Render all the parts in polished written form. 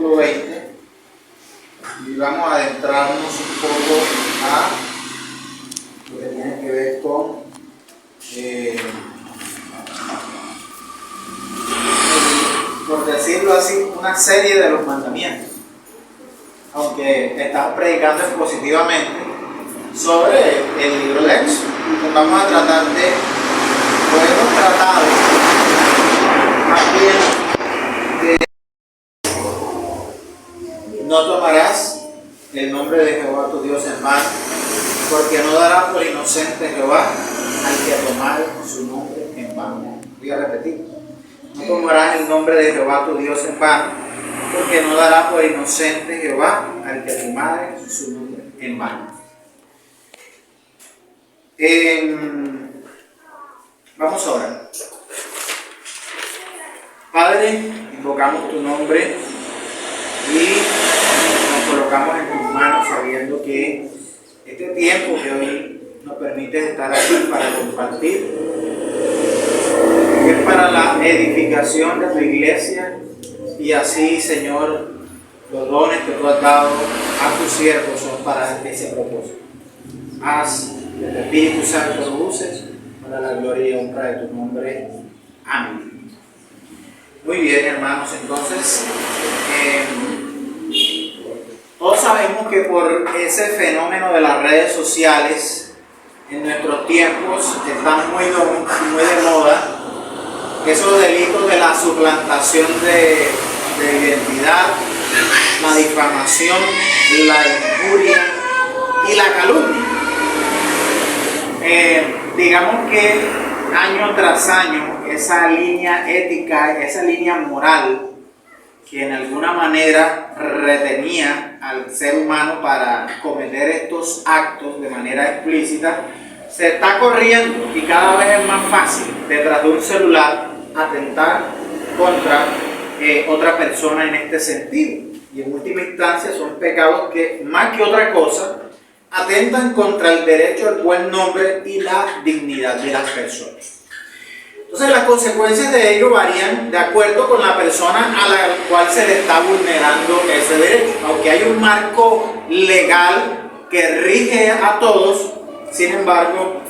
capítulo 20 y vamos a adentrarnos un poco a lo que tiene que ver con por decirlo así, una serie de los mandamientos. Aunque estamos predicando expositivamente sobre el libro de Éxodo, vamos a tratar de, o hemos tratado más bien de no tomarás el nombre de Jehová tu Dios en vano, porque no dará por inocente Jehová al que tomare su nombre en vano. Voy a repetir. No tomarás el nombre de Jehová tu Dios en vano, porque no dará por inocente Jehová al que tomare su nombre en vano. Vamos a orar. Padre, invocamos tu nombre y nos colocamos en tus manos sabiendo que este tiempo que hoy nos permite estar aquí para compartir es para la edificación de tu iglesia y así, Señor, los dones que tú has dado a tus siervos son para ese propósito. Haz que el Espíritu Santo lo uses para la gloria y honra de tu nombre. Amén. Muy bien, hermanos, entonces todos sabemos que por ese fenómeno de las redes sociales en nuestros tiempos están muy de moda esos delitos de la suplantación de identidad, la difamación, la injuria y la calumnia. Digamos que año tras año esa línea ética, esa línea moral que en alguna manera retenía al ser humano para cometer estos actos de manera explícita, se está corriendo y cada vez es más fácil detrás de un celular atentar contra otra persona en este sentido. Y en última instancia son pecados que más que otra cosa atentan contra el derecho al buen nombre y la dignidad de las personas. Entonces las consecuencias de ello varían de acuerdo con la persona a la cual se le está vulnerando ese derecho. Aunque hay un marco legal que rige a todos, sin embargo,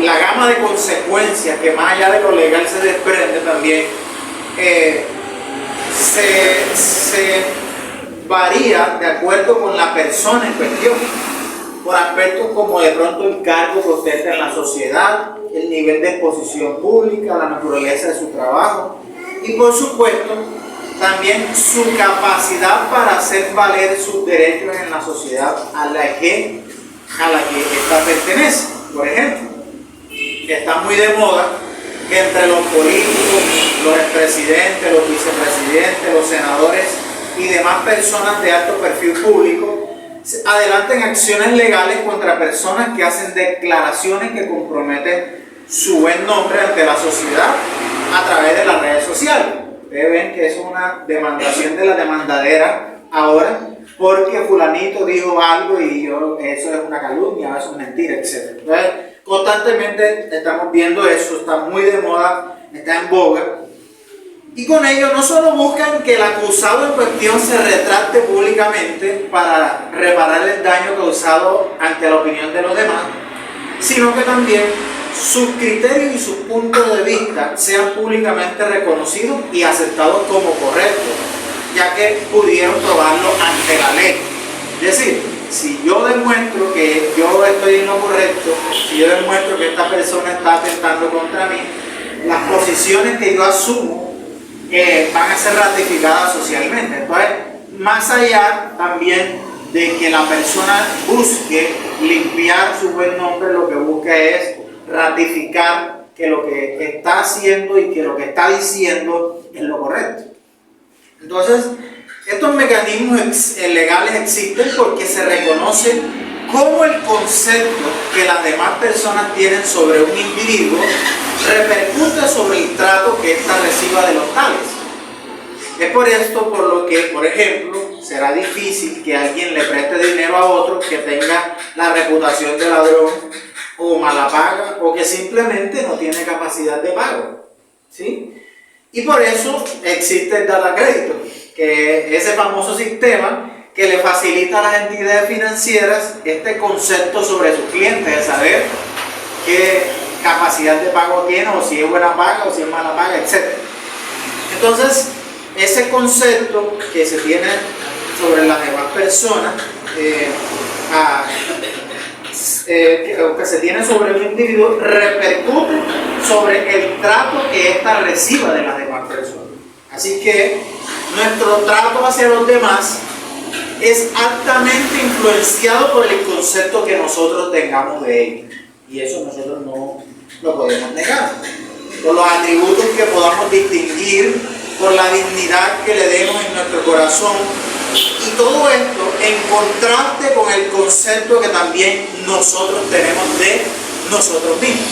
la gama de consecuencias que más allá de lo legal se desprende también se varía de acuerdo con la persona en cuestión, por aspectos como de pronto el cargo que ostenta en la sociedad, el nivel de exposición pública, la naturaleza de su trabajo y por supuesto también su capacidad para hacer valer sus derechos en la sociedad a la que ésta pertenece. Por ejemplo, está muy de moda que entre los políticos, los expresidentes, los vicepresidentes, los senadores y demás personas de alto perfil público adelanten acciones legales contra personas que hacen declaraciones que comprometen su buen nombre ante la sociedad a través de las redes sociales. Ustedes ven que es una demandación de la demandadera ahora, porque fulanito dijo algo y eso es una calumnia, eso es mentira, etc. Entonces, constantemente estamos viendo eso, está muy de moda, está en boga. Y con ello no solo buscan que el acusado en cuestión se retracte públicamente para reparar el daño causado ante la opinión de los demás, sino que también sus criterios y sus puntos de vista sean públicamente reconocidos y aceptados como correctos, ya que pudieron probarlo ante la ley. Es decir, si yo demuestro que yo estoy en lo correcto, si yo demuestro que esta persona está atentando contra mí, las posiciones que yo asumo van a ser ratificadas socialmente. Entonces, más allá también de que la persona busque limpiar su buen nombre, lo que busca es ratificar que lo que está haciendo y que lo que está diciendo es lo correcto. Entonces, estos mecanismos legales existen porque se reconoce cómo el concepto que las demás personas tienen sobre un individuo repercute sobre el trato que ésta reciba de los tales. Es por esto por lo que, por ejemplo, será difícil que alguien le preste dinero a otro que tenga la reputación de ladrón o mala paga o que simplemente no tiene capacidad de pago, ¿sí? Y por eso existe el data crédito. que ese famoso sistema que le facilita a las entidades financieras este concepto sobre sus clientes, de saber qué capacidad de pago tiene, o si es buena paga o si es mala paga, etc. Entonces, ese concepto que se tiene sobre las demás personas, que se tiene sobre un individuo, repercute sobre el trato que ésta reciba de las demás personas. Así que nuestro trato hacia los demás es altamente influenciado por el concepto que nosotros tengamos de ellos. Y eso nosotros no lo podemos negar. Por los atributos que podamos distinguir, por la dignidad que le demos en nuestro corazón. Y todo esto en contraste con el concepto que también nosotros tenemos de nosotros mismos.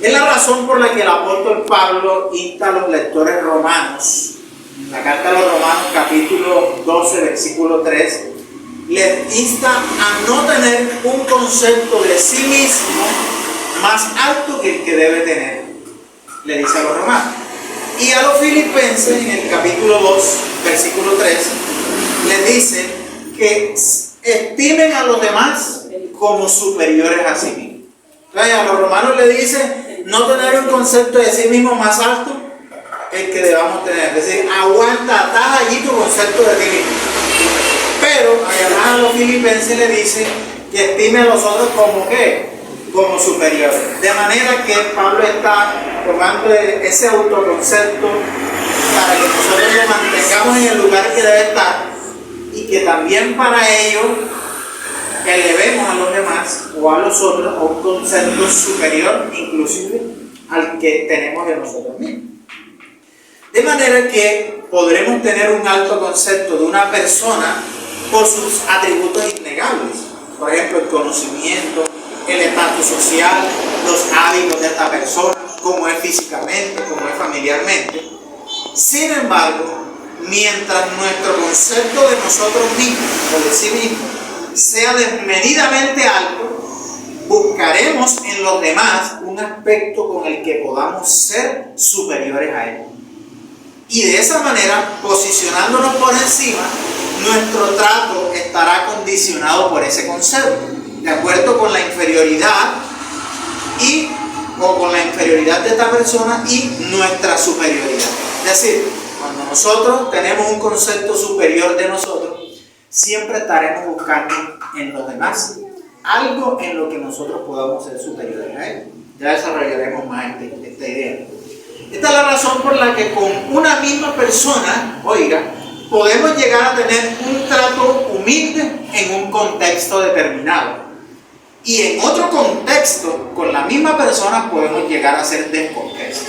Es la razón por la que el apóstol Pablo insta a los lectores romanos, en la carta a los Romanos capítulo 12 versículo 3, les insta a no tener un concepto de sí mismo más alto que el que debe tener, le dice a los romanos. Y a los filipenses, en el capítulo 2 versículo 3, les dice que estimen a los demás como superiores a sí mismos. Entonces a los romanos le dice no tener un concepto de sí mismo más alto que el que debamos tener. Es decir, aguanta, ataja allí tu concepto de ti mismo. Pero además a los filipenses le dice que estime a los otros como ¿qué? Como superiores. De manera que Pablo está tomando ese autoconcepto para que nosotros lo mantengamos en el lugar que debe estar, y que también para ello elevemos a los demás o a los otros a un concepto superior, inclusive al que tenemos de nosotros mismos. De manera que podremos tener un alto concepto de una persona por sus atributos innegables. Por ejemplo, el conocimiento, el estatus social, los hábitos de esta persona, cómo es físicamente, cómo es familiarmente. Sin embargo, mientras nuestro concepto de nosotros mismos o de sí mismos sea desmedidamente alto, buscaremos en los demás un aspecto con el que podamos ser superiores a él. Y de esa manera, posicionándonos por encima, nuestro trato estará condicionado por ese concepto, de acuerdo con la inferioridad o con la inferioridad de esta persona y nuestra superioridad. Es decir, cuando nosotros tenemos un concepto superior de nosotros, siempre estaremos buscando en los demás algo en lo que nosotros podamos ser superiores a él. Ya desarrollaremos más esta idea. Esta es la razón por la que con una misma persona, podemos llegar a tener un trato humilde en un contexto determinado. Y en otro contexto, con la misma persona, podemos llegar a ser descorteses.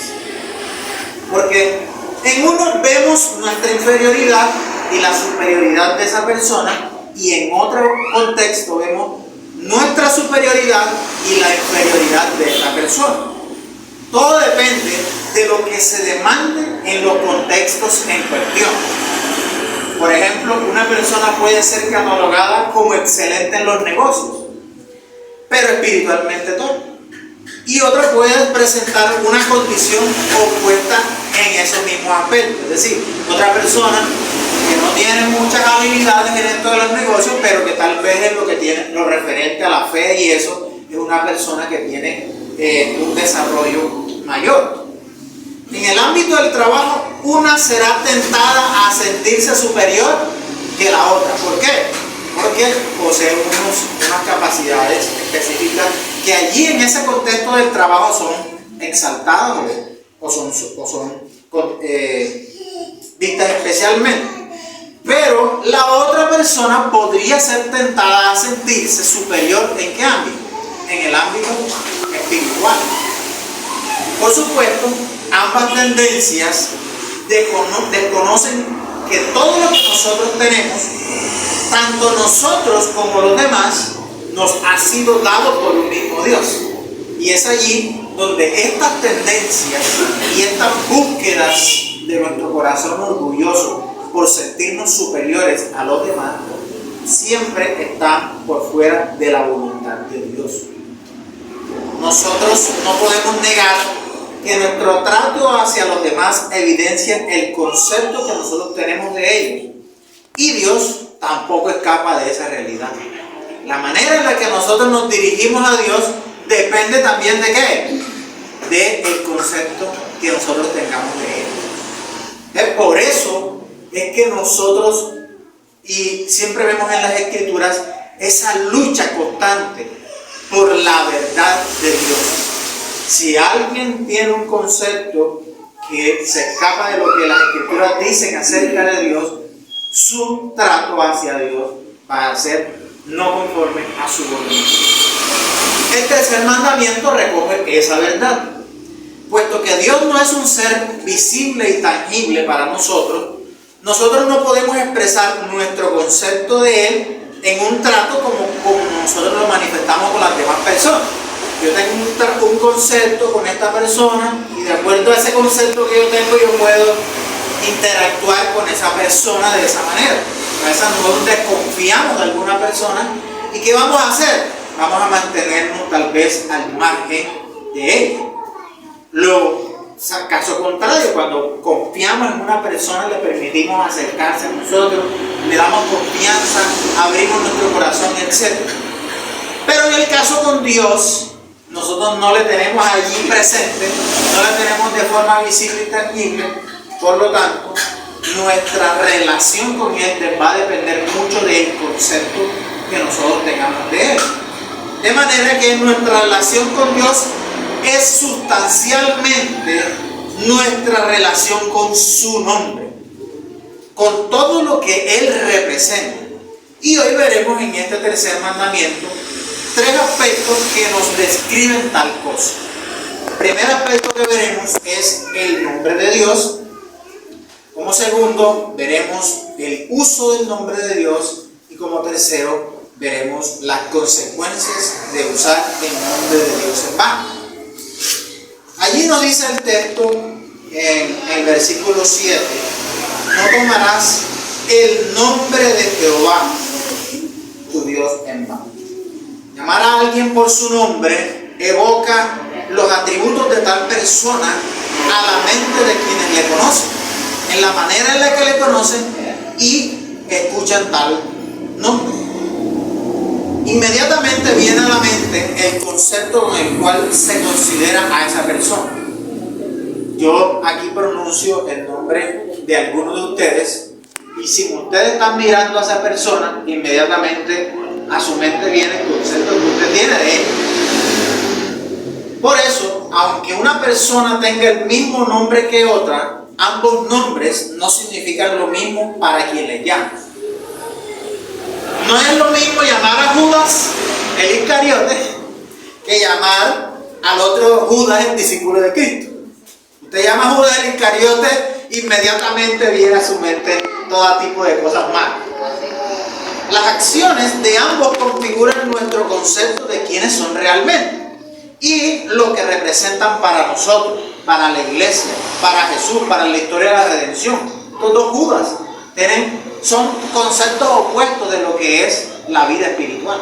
Porque en uno vemos nuestra inferioridad y la superioridad de esa persona, y en otro contexto vemos nuestra superioridad y la inferioridad de esta persona. Todo depende de lo que se demande en los contextos en cuestión. Por ejemplo, una persona puede ser catalogada como excelente en los negocios, pero espiritualmente torpe. Y otra puede presentar una condición opuesta en esos mismos aspectos. Es decir, otra persona que no tiene muchas habilidades en esto de los negocios, pero que tal vez es lo que tiene lo referente a la fe, y eso es una persona que tiene un desarrollo mayor. En el ámbito del trabajo, una será tentada a sentirse superior que la otra. ¿Por qué? Porque posee unas capacidades específicas que allí en ese contexto del trabajo son exaltadas o son vistas especialmente. Pero la otra persona podría ser tentada a sentirse superior ¿en qué ámbito? En el ámbito espiritual. Por supuesto, ambas tendencias desconocen que todo lo que nosotros tenemos, tanto nosotros como los demás, nos ha sido dado por un mismo Dios. Y es allí donde estas tendencias y estas búsquedas de nuestro corazón orgulloso por sentirnos superiores a los demás, siempre están por fuera de la voluntad de Dios. Nosotros no podemos negar que nuestro trato hacia los demás evidencia el concepto que nosotros tenemos de ellos. Y Dios tampoco escapa de esa realidad. La manera en la que nosotros nos dirigimos a Dios depende también de ¿qué? Del concepto que nosotros tengamos de Él. Por eso es que nosotros, y siempre vemos en las Escrituras, esa lucha constante por la verdad de Dios. Si alguien tiene un concepto que se escapa de lo que las Escrituras dicen acerca de Dios, su trato hacia Dios va a ser no conforme a su voluntad. El tercer mandamiento recoge esa verdad. Puesto que Dios no es un ser visible y tangible para nosotros, nosotros no podemos expresar nuestro concepto de Él en un trato como nosotros lo manifestamos con las demás personas. Yo tengo un concepto con esta persona y de acuerdo a ese concepto que yo tengo, yo puedo interactuar con esa persona de esa manera. A veces nosotros desconfiamos de alguna persona y ¿qué vamos a hacer? Vamos a mantenernos tal vez al margen de ella. Caso contrario, cuando confiamos en una persona, le permitimos acercarse a nosotros, le damos confianza, abrimos nuestro corazón, etc. Pero en el caso con Dios, nosotros no le tenemos allí presente, no le tenemos de forma visible y tangible, por lo tanto, nuestra relación con Él va a depender mucho del concepto que nosotros tengamos de Él. De manera que nuestra relación con Dios es sustancialmente nuestra relación con su nombre, con todo lo que Él representa. Y hoy veremos en este tercer mandamiento tres aspectos que nos describen tal cosa. El primer aspecto que veremos es el nombre de Dios. Como segundo, veremos el uso del nombre de Dios. Y como tercero, veremos las consecuencias de usar el nombre de Dios en vano. Allí nos dice el texto en el versículo 7: no tomarás el nombre de Jehová, tu Dios, en vano. Llamar a alguien por su nombre evoca los atributos de tal persona a la mente de quienes le conocen, en la manera en la que le conocen y escuchan tal nombre. Inmediatamente viene a la mente el concepto con el cual se considera a esa persona. Yo aquí pronuncio el nombre de alguno de ustedes y si ustedes están mirando a esa persona, inmediatamente a su mente viene el concepto que usted tiene de él. Por eso, aunque una persona tenga el mismo nombre que otra, ambos nombres no significan lo mismo para quien le llama. No es lo mismo llamar a Judas, el Iscariote, que llamar al otro Judas, el discípulo de Cristo. Usted llama a Judas el Iscariote, inmediatamente viene a su mente todo tipo de cosas malas. Las acciones de ambos configuran nuestro concepto de quiénes son realmente y lo que representan para nosotros, para la iglesia, para Jesús, para la historia de la redención. Estos dos Judas son conceptos opuestos de lo que es la vida espiritual.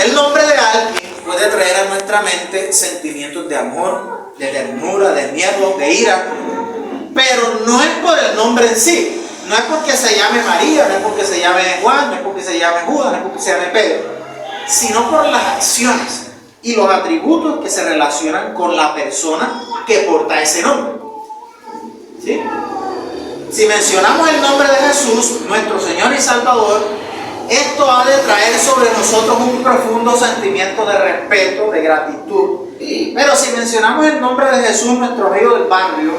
El nombre de alguien puede traer a nuestra mente sentimientos de amor, de ternura, de miedo, de ira, pero no es por el nombre en sí. No es porque se llame María, no es porque se llame Juan, no es porque se llame Judas, no es porque se llame Pedro, sino por las acciones y los atributos que se relacionan con la persona que porta ese nombre. ¿Sí? Si mencionamos el nombre de Jesús, nuestro Señor y Salvador, esto ha de traer sobre nosotros un profundo sentimiento de respeto, de gratitud. Pero si mencionamos el nombre de Jesús, nuestro amigo del barrio,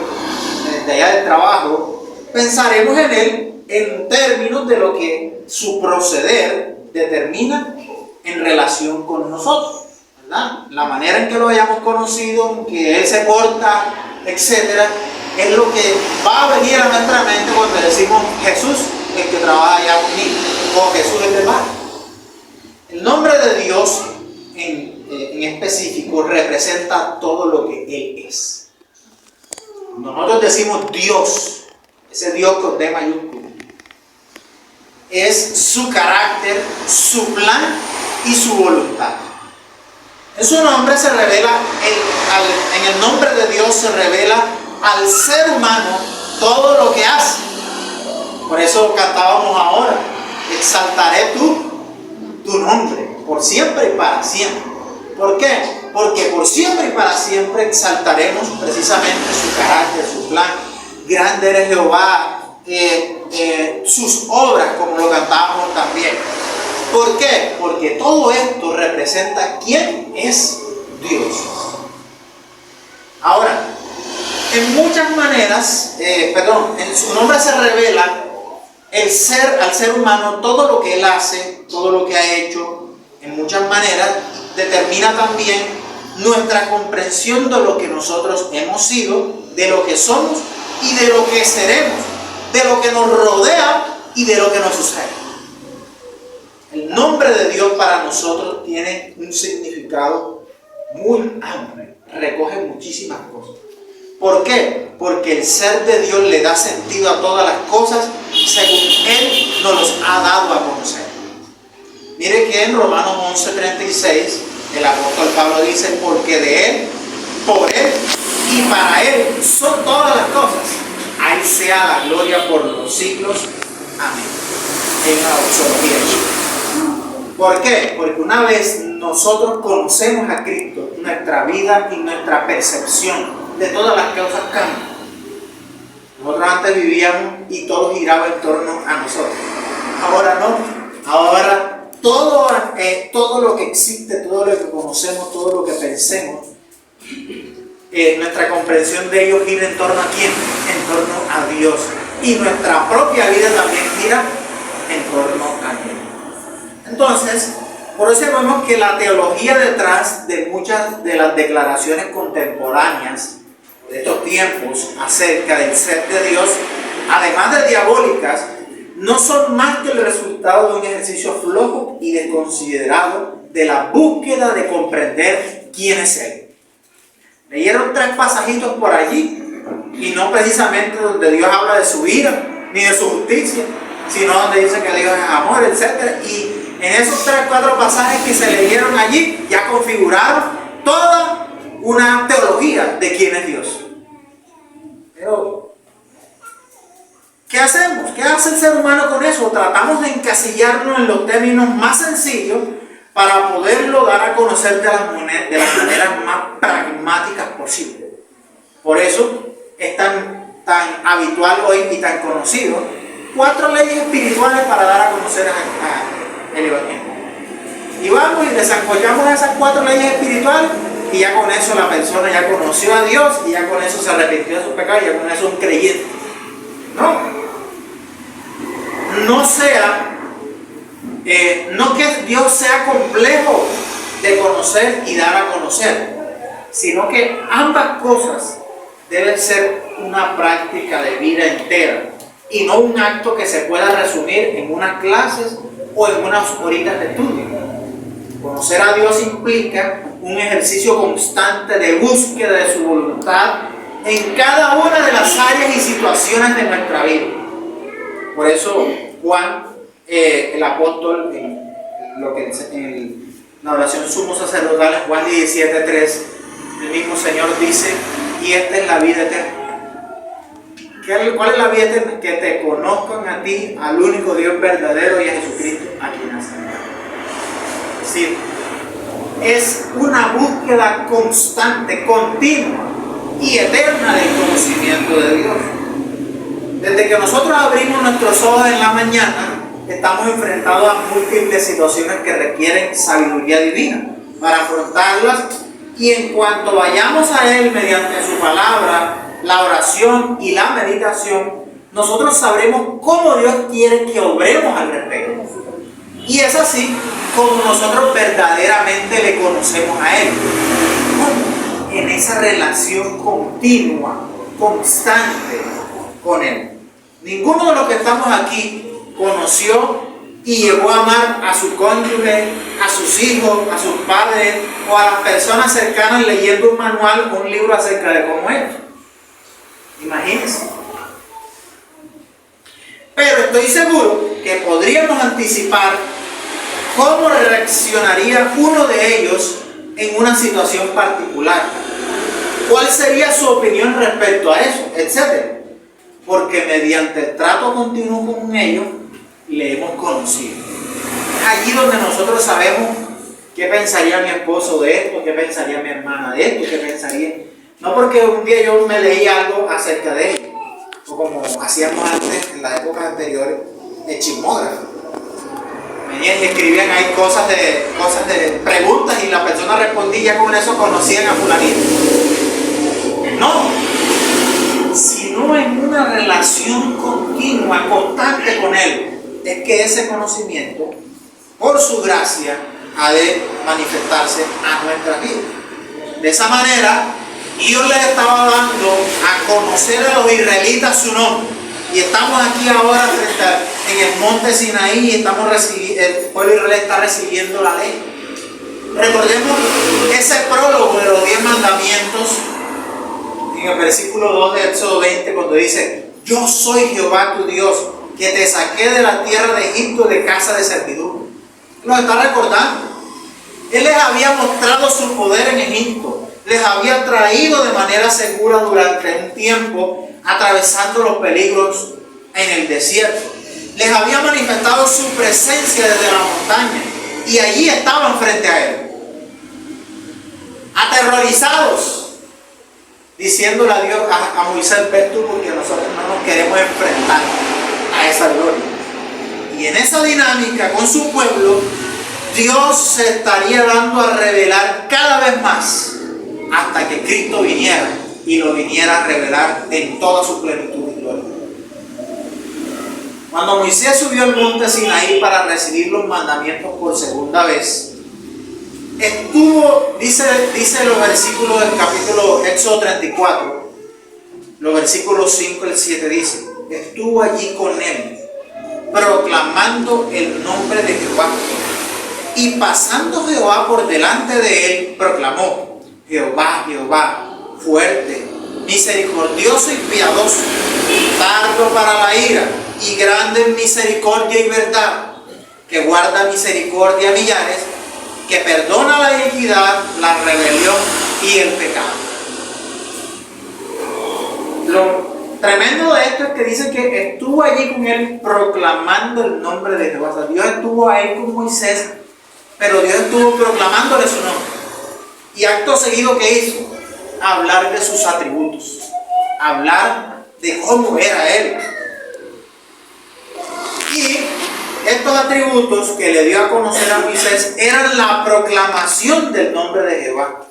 de allá del trabajo, pensaremos en él en términos de lo que su proceder determina en relación con nosotros, ¿verdad? La manera en que lo hayamos conocido, en que él se porta, etcétera, es lo que va a venir a nuestra mente cuando decimos Jesús, el que trabaja allá conmigo, o Jesús, el del barrio. El nombre de Dios en específico representa todo lo que Él es. Cuando nosotros decimos Dios, ese Dios con D mayúsculo, es su carácter, su plan y su voluntad. En su nombre se revela, en el nombre de Dios se revela al ser humano todo lo que hace. Por eso cantábamos ahora, exaltaré tu nombre, por siempre y para siempre. ¿Por qué? Porque por siempre y para siempre exaltaremos precisamente su carácter, su plan. Grande eres Jehová, sus obras, como lo cantábamos también. ¿Por qué? Porque todo esto representa quién es Dios. Ahora, en muchas maneras, en su nombre se revela al ser humano todo lo que él hace, todo lo que ha hecho, en muchas maneras, determina también nuestra comprensión de lo que nosotros hemos sido, de lo que somos y de lo que seremos, de lo que nos rodea y de lo que nos sucede. El nombre de Dios para nosotros tiene un significado muy amplio, recoge muchísimas cosas. ¿Por qué? Porque el ser de Dios le da sentido a todas las cosas según Él nos los ha dado a conocer. Mire que en Romanos 11:36 el apóstol Pablo dice: porque de Él, por Él y para Él son todas las cosas. A Él sea la gloria por los siglos. Amén. En la doxología. ¿Por qué? Porque una vez nosotros conocemos a Cristo, nuestra vida y nuestra percepción de todas las causas cambian. Nosotros antes vivíamos y todo giraba en torno a nosotros. Ahora no. Ahora todo lo que existe, todo lo que conocemos, todo lo que pensemos, nuestra comprensión de ello gira en torno a quién, en torno a Dios. Y nuestra propia vida también gira en torno a Él. Entonces, por eso vemos que la teología detrás de muchas de las declaraciones contemporáneas de estos tiempos acerca del ser de Dios, además de diabólicas, no son más que el resultado de un ejercicio flojo y desconsiderado de la búsqueda de comprender quién es Él. Leyeron 3 pasajitos por allí, y no precisamente donde Dios habla de su ira ni de su justicia, sino donde dice que Dios es amor, etc. Y en esos 3-4 pasajes que se leyeron allí, ya configuraron toda una teología de quién es Dios. Pero, ¿qué hacemos? ¿Qué hace el ser humano con eso? Tratamos de encasillarnos en los términos más sencillos para poderlo dar a conocer de las maneras más pragmáticas posibles. Por eso es tan habitual hoy y tan conocido 4 leyes espirituales para dar a conocer el Evangelio. Y vamos y desancollamos esas 4 leyes espirituales y ya con eso la persona ya conoció a Dios y ya con eso se arrepintió de sus pecados y ya con eso es un creyente. No que Dios sea complejo de conocer y dar a conocer, sino que ambas cosas deben ser una práctica de vida entera y no un acto que se pueda resumir en unas clases o en unas horitas de estudio. Conocer a Dios implica un ejercicio constante de búsqueda de su voluntad en cada una de las áreas y situaciones de nuestra vida. Por eso Juan, el apóstol, en la oración sumo sacerdotal, en Juan 17:3, el mismo Señor dice: y esta es la vida eterna. ¿Cuál es la vida eterna? Que te conozcan a ti, al único Dios verdadero, y a Jesucristo, a quien has enviado. Es decir, es una búsqueda constante, continua y eterna del conocimiento de Dios. Desde que nosotros abrimos nuestros ojos en la mañana, estamos enfrentados a múltiples situaciones que requieren sabiduría divina para afrontarlas, y en cuanto vayamos a Él mediante su palabra, la oración y la meditación, nosotros sabremos cómo Dios quiere que obremos al respecto. Y es así como nosotros verdaderamente le conocemos a Él. En esa relación continua, constante con Él. Ninguno de los que estamos aquí conoció y llegó a amar a su cónyuge, a sus hijos, a sus padres o a las personas cercanas leyendo un manual o un libro acerca de cómo es. Imagínense. Pero estoy seguro que podríamos anticipar cómo reaccionaría uno de ellos en una situación particular. ¿Cuál sería su opinión respecto a eso? Etcétera. Porque mediante el trato continuo con ellos, le hemos conocido. Es allí donde nosotros sabemos qué pensaría mi esposo de esto, qué pensaría mi hermana de esto, qué pensaría... No porque un día yo me leí algo acerca de ellos, o como hacíamos antes en las épocas anteriores, de chismógrafo. Venían y escribían ahí cosas de preguntas y la persona respondía y ya con eso conocían a fulanito. No, sino en una relación continua, constante con Él, es que ese conocimiento, por su gracia, ha de manifestarse a nuestra vida. De esa manera, Dios les estaba dando a conocer a los israelitas su nombre. Y estamos aquí ahora en el monte Sinaí y el pueblo israelí está recibiendo la ley. Recordemos ese prólogo de los 10 mandamientos en el versículo 2 de Éxodo 20, cuando dice: yo soy Jehová tu Dios, que te saqué de la tierra de Egipto, de casa de servidumbre. Nos está recordando. Él les había mostrado su poder en Egipto, les había traído de manera segura durante un tiempo, atravesando los peligros en el desierto. Les había manifestado su presencia desde la montaña y allí estaban frente a Él, aterrorizados, diciéndole a Moisés: ve tú, porque nosotros no nos queremos enfrentar a esa gloria. Y en esa dinámica con su pueblo, Dios se estaría dando a revelar cada vez más hasta que Cristo viniera y lo viniera a revelar en toda su plenitud y gloria. Cuando Moisés subió al monte Sinaí para recibir los mandamientos por segunda vez, estuvo, dice los versículos del capítulo Éxodo 34, los versículos 5 y 7 dice: estuvo allí con él, proclamando el nombre de Jehová. Y pasando Jehová por delante de él, proclamó: Jehová, Jehová, fuerte, misericordioso y piadoso, tardo para la ira y grande en misericordia y verdad, que guarda misericordia a millares, que perdona la iniquidad, la rebelión y el pecado. Lo tremendo de esto es que dice que estuvo allí con él proclamando el nombre de Jehová. O sea, Dios estuvo ahí con Moisés, pero Dios estuvo proclamándole su nombre. Y acto seguido, ¿qué hizo? Hablar de sus atributos, hablar de cómo era Él. Y estos atributos que le dio a conocer a Moisés eran la proclamación del nombre de Jehová.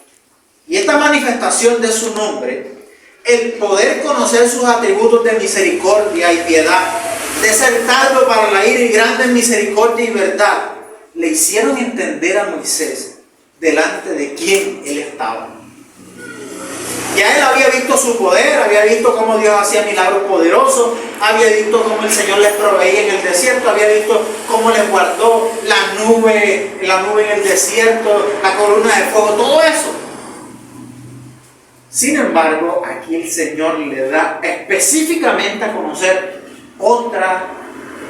Y esta manifestación de su nombre, el poder conocer sus atributos de misericordia y piedad, de ser tardo para la ira y grande en misericordia y verdad, le hicieron entender a Moisés delante de quién él estaba. Ya él había visto su poder, había visto cómo Dios hacía milagros poderosos, había visto cómo el Señor les proveía en el desierto, había visto cómo les guardó la nube en el desierto, la columna de fuego, todo eso. Sin embargo, aquí el Señor le da específicamente a conocer otra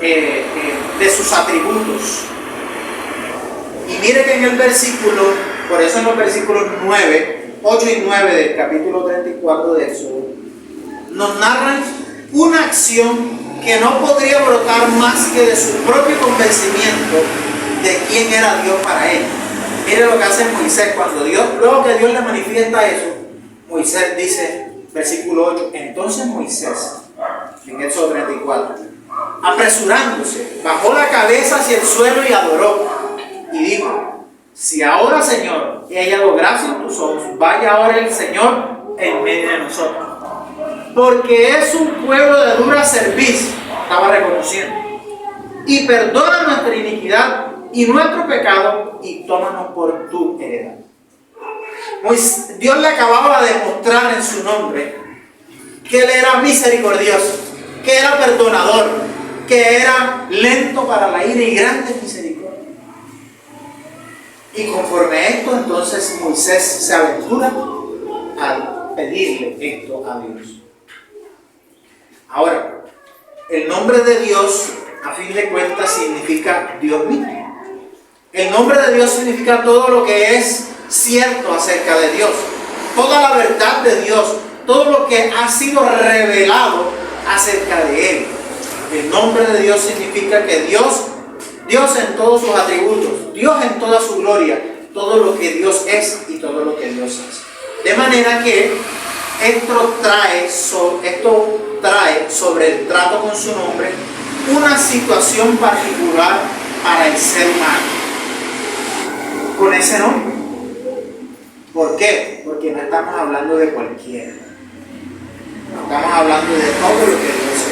de sus atributos. Y mire que en el versículo, por eso en los versículos 8 y 9 del capítulo 34 de Éxodo, nos narran una acción que no podría brotar más que de su propio convencimiento de quién era Dios para él. Mire lo que hace Moisés luego que Dios le manifiesta eso. Moisés dice, versículo 8, entonces Moisés, en Éxodo 34, apresurándose, bajó la cabeza hacia el suelo y adoró. Y dijo, si ahora, Señor, he hallado gracia en tus ojos, vaya ahora el Señor en medio de nosotros. Porque es un pueblo de dura cerviz, estaba reconociendo. Y perdona nuestra iniquidad y nuestro pecado y tómanos por tu heredad. Dios le acababa de mostrar en su nombre que Él era misericordioso, que era perdonador, que era lento para la ira y grande misericordia. Y conforme a esto, entonces Moisés se aventura a pedirle esto a Dios. Ahora, el nombre de Dios, a fin de cuentas, significa Dios mismo. El nombre de Dios significa todo lo que es cierto acerca de Dios, toda la verdad de Dios, todo lo que ha sido revelado acerca de Él. El nombre de Dios significa que Dios en todos sus atributos, Dios en toda su gloria, todo lo que Dios es y todo lo que Dios hace. De manera que esto trae sobre el trato con su nombre una situación particular para el ser humano con ese nombre. ¿Por qué? Porque no estamos hablando de cualquiera. Estamos hablando de todo lo que Dios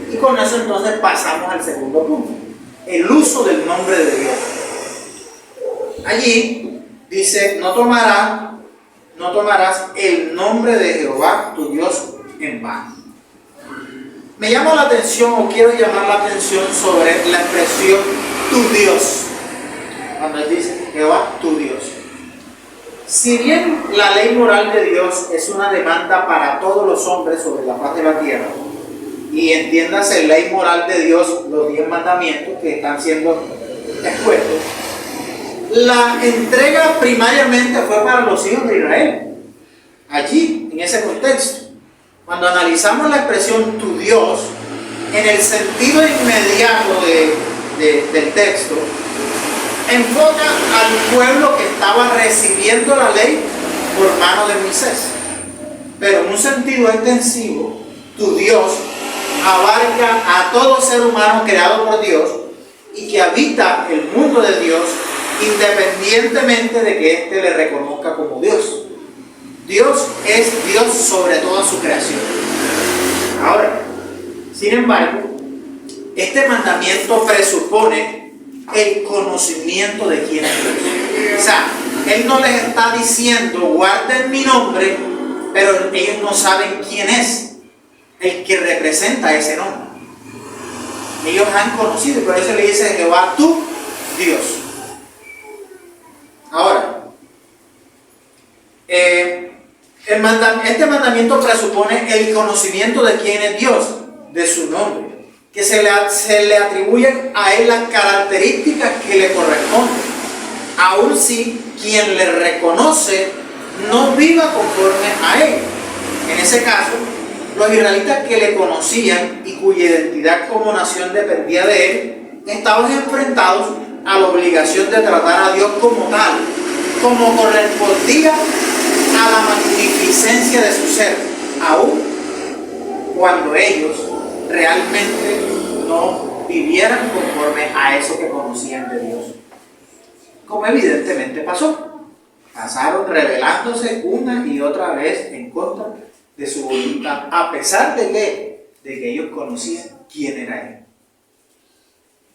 es. Y con eso entonces pasamos al segundo punto. El uso del nombre de Dios. Allí dice, no tomarás el nombre de Jehová tu Dios en vano. Me llama la atención, o quiero llamar la atención sobre la expresión tu Dios. Cuando él dice Jehová tu Dios. Si bien la ley moral de Dios es una demanda para todos los hombres sobre la faz de la tierra, y entiéndase ley moral de Dios, los 10 mandamientos que están siendo expuestos, la entrega primariamente fue para los hijos de Israel. Allí, en ese contexto, cuando analizamos la expresión tu Dios, en el sentido inmediato del texto, enfoca al pueblo que estaba recibiendo la ley por mano de Moisés. Pero en un sentido extensivo, tu Dios abarca a todo ser humano creado por Dios y que habita el mundo de Dios independientemente de que éste le reconozca como Dios. Dios es Dios sobre toda su creación. Ahora, sin embargo, este mandamiento presupone el conocimiento de quién es Dios. O sea, Él no les está diciendo, guarden mi nombre, pero ellos no saben quién es el que representa ese nombre. Ellos han conocido y por eso le dice Jehová tu Dios. Ahora, este mandamiento presupone el conocimiento de quién es Dios, de su nombre, que se le atribuyen a Él las características que le corresponden, aun si quien le reconoce no viva conforme a Él. En ese caso, los israelitas que le conocían y cuya identidad como nación dependía de Él, estaban enfrentados a la obligación de tratar a Dios como tal, como correspondía a la magnificencia de su ser, aun cuando ellos realmente no vivieran conforme a eso que conocían de Dios. Como evidentemente pasó. Pasaron rebelándose una y otra vez en contra de su voluntad, a pesar de que ellos conocían quién era Él.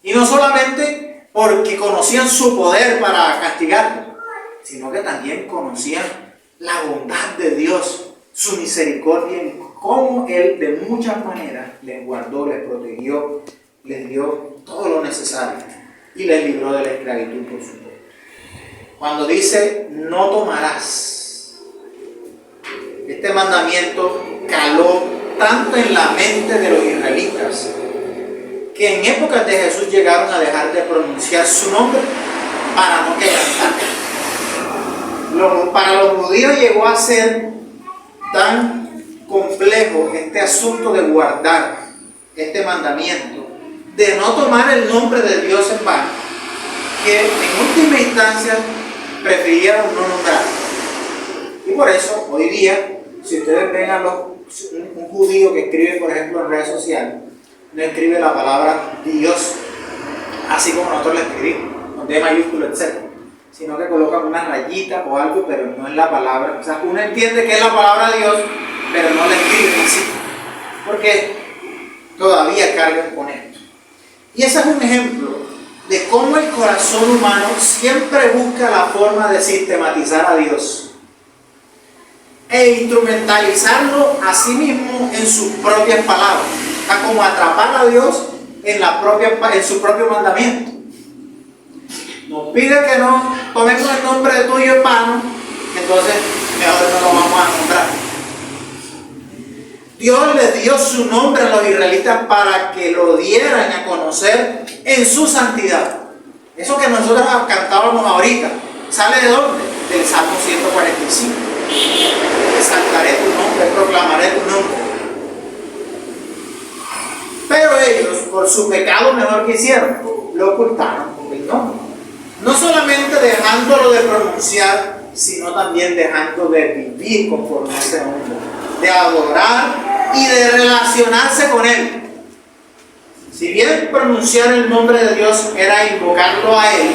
Y no solamente porque conocían su poder para castigarlo, sino que también conocían la bondad de Dios, su misericordia, en cómo Él de muchas maneras les guardó, les protegió, les dio todo lo necesario y les libró de la esclavitud por su poder. Cuando dice no tomarás, este mandamiento caló tanto en la mente de los israelitas que en épocas de Jesús llegaron a dejar de pronunciar su nombre para no quebrantar. Para los judíos llegó a ser tan complejo este asunto de guardar este mandamiento, de no tomar el nombre de Dios en vano, que en última instancia prefirieron no nombrar. Y por eso, hoy día, si ustedes ven a un judío que escribe, por ejemplo, en redes sociales, no escribe la palabra Dios, así como nosotros la escribimos, con D mayúsculo, etc., sino que colocan una rayita o algo, pero no es la palabra. O sea, uno entiende que es la palabra de Dios, pero no la escriben así, porque todavía cargan con esto. Y ese es un ejemplo de cómo el corazón humano siempre busca la forma de sistematizar a Dios e instrumentalizarlo a sí mismo en sus propias palabras, como atrapar a Dios en su propio mandamiento. Nos pide que no tomemos el nombre de tuyo en vano, entonces mejor no lo vamos a nombrar. Dios les dio su nombre a los israelitas para que lo dieran a conocer en su santidad. Eso que nosotros cantábamos ahorita, ¿sale de dónde? Del Salmo 145. Exaltaré tu nombre, proclamaré tu nombre. Pero ellos, por su pecado mejor que hicieron, lo ocultaron con el nombre. No solamente dejándolo de pronunciar, sino también dejando de vivir conforme a ese nombre, de adorar y de relacionarse con Él. Si bien pronunciar el nombre de Dios era invocarlo a Él,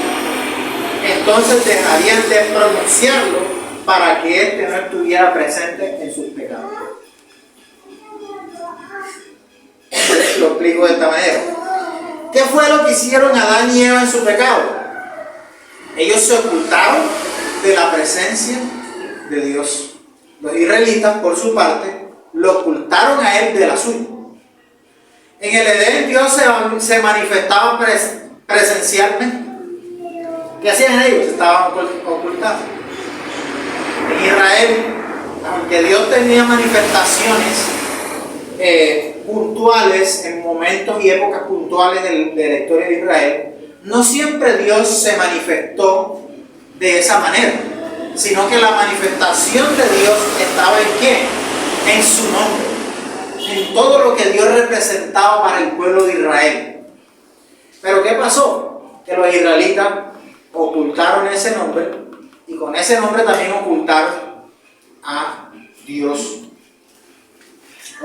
entonces dejarían de pronunciarlo para que Él no estuviera presente en sus pecados. Lo explico de esta manera. ¿Qué fue lo que hicieron Adán y Eva en su pecado? Ellos se ocultaron de la presencia de Dios. Los israelitas, por su parte, lo ocultaron a Él de la suya. En el Edén Dios se manifestaba presencialmente. ¿Qué hacían ellos? Estaban ocultados. En Israel, aunque Dios tenía manifestaciones puntuales en momentos y épocas puntuales de la historia de Israel, no siempre Dios se manifestó de esa manera, sino que la manifestación de Dios estaba en ¿qué? En su nombre, en todo lo que Dios representaba para el pueblo de Israel. Pero ¿qué pasó? Que los israelitas ocultaron ese nombre y con ese nombre también ocultaron a Dios.